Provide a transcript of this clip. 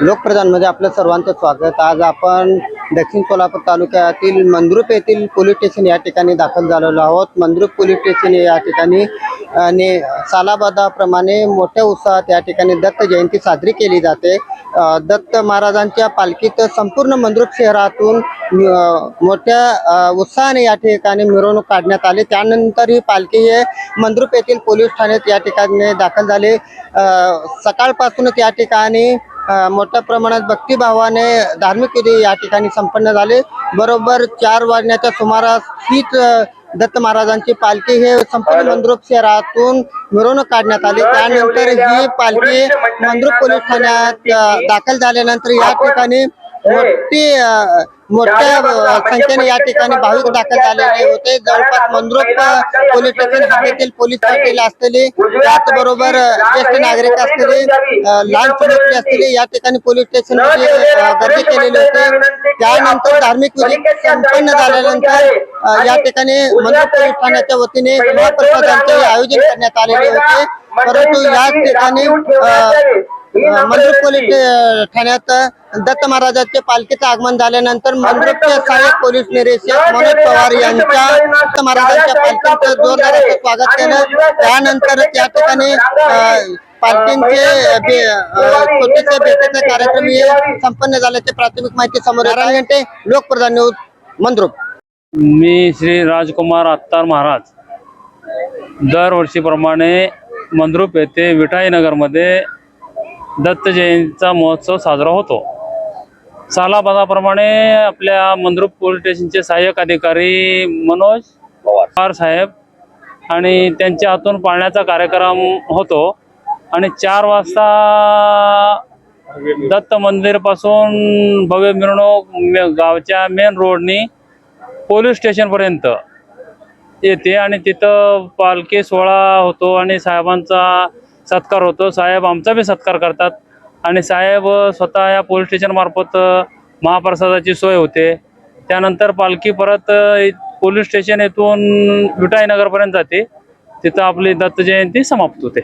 लोकप्रधानमध्ये आपलं सर्वांचं स्वागत। आज आपण दक्षिण सोलापूर तालुक्यातील मंद्रुप येथील पोलीस स्टेशन या ठिकाणी दाखल झालेलो आहोत। मंद्रुप पोलीस स्टेशन या ठिकाणी सालाबादाप्रमाणे मोठ्या उत्साहात या ठिकाणी दत्त जयंती साजरी केली जाते। दत्त महाराजांच्या पालखीत संपूर्ण मंद्रुप शहरातून मोठ्या उत्साहाने या ठिकाणी मिरवणूक काढण्यात आली। त्यानंतर ही पालखी हे मंद्रुप येथील पोलीस ठाण्यात या ठिकाणी दाखल झाले। सकाळपासूनच या ठिकाणी मोठ्या प्रमाणात भक्तिभावाने धार्मिक विधी या ठिकाणी संपन्न झाले। बरोबर 4 वाजण्याच्या सुमारास हीच दत्त महाराजांची पालखी हे संपूर्ण मंद्रुप शहरातून मिरवणूक काढण्यात आली। त्यानंतर ही पालखी मंद्रुप पोलीस ठाण्यात दाखल झाल्यानंतर या ठिकाणी मोठ्या संख्येने या ठिकाणी भाविक दाखल झालेले होते। जवळपास मंद्रुप पोलीस स्टेशन हद्दीतील पोलीस पाटील असलेले, त्याचबरोबर ज्येष्ठ नागरिक असलेले, लहान मुले असलेले या ठिकाणी पोलीस स्टेशनमध्ये गर्दी केलेली होती। त्यानंतर धार्मिक विधी संपन्न झाल्यानंतर या ठिकाणी मंद्रुप पोलीस ठाण्याच्या वतीने महाप्रसादांचे आयोजन करण्यात आलेले होते। परंतु या ठिकाणी मंद्रुप पोलीस ठाण्यात दत्त महाराजांचे पालखीचे आगमन झाल्यानंतर मंद्रुपचे सहाय्यक पोलीस निरीक्षक मनोज पवार यांच्या दत्त महाराजांच्या पालखीचं जोरदार असं स्वागत केलं। त्यानंतर त्या ठिकाणी पालखींचे छोटेसे भेटीचे कार्यक्रम संपन्न झाल्याचे प्राथमिक माहिती समोर आली। लोकप्रधान न्यूज मंद्रुप। मी श्री राजकुमार अत्तार महाराज दरवर्षीप्रमाणे मंद्रुप येथे विठाई नगरमध्ये दत्त जयंतीचा महोत्सव साजरा होतो। सालाबादाप्रमाणे आपल्या मंद्रुप पोलीस स्टेशनचे सहाय्यक अधिकारी मनोज पवार साहेब आणि त्यांच्या हातून पाळण्याचा कार्यक्रम होतो आणि 4 वाजता दत्त मंदिरपासून भव्य मिरवणूक गावच्या मेन रोडनी पोलीस स्टेशनपर्यंत येते आणि तिथं पालखी सोहळा होतो आणि साहेबांचा सत्कार होतो। साहेब आमचा बी सत्कार करतात आणि साहेब स्वतः या पोलीस स्टेशन मार्फत महाप्रसादाची सोय होते। त्यानंतर पालखी परत पोलीस स्टेशन येथून विठाई नगरपर्यंत जाते, तिथं आपली दत्त जयंती समाप्त होते।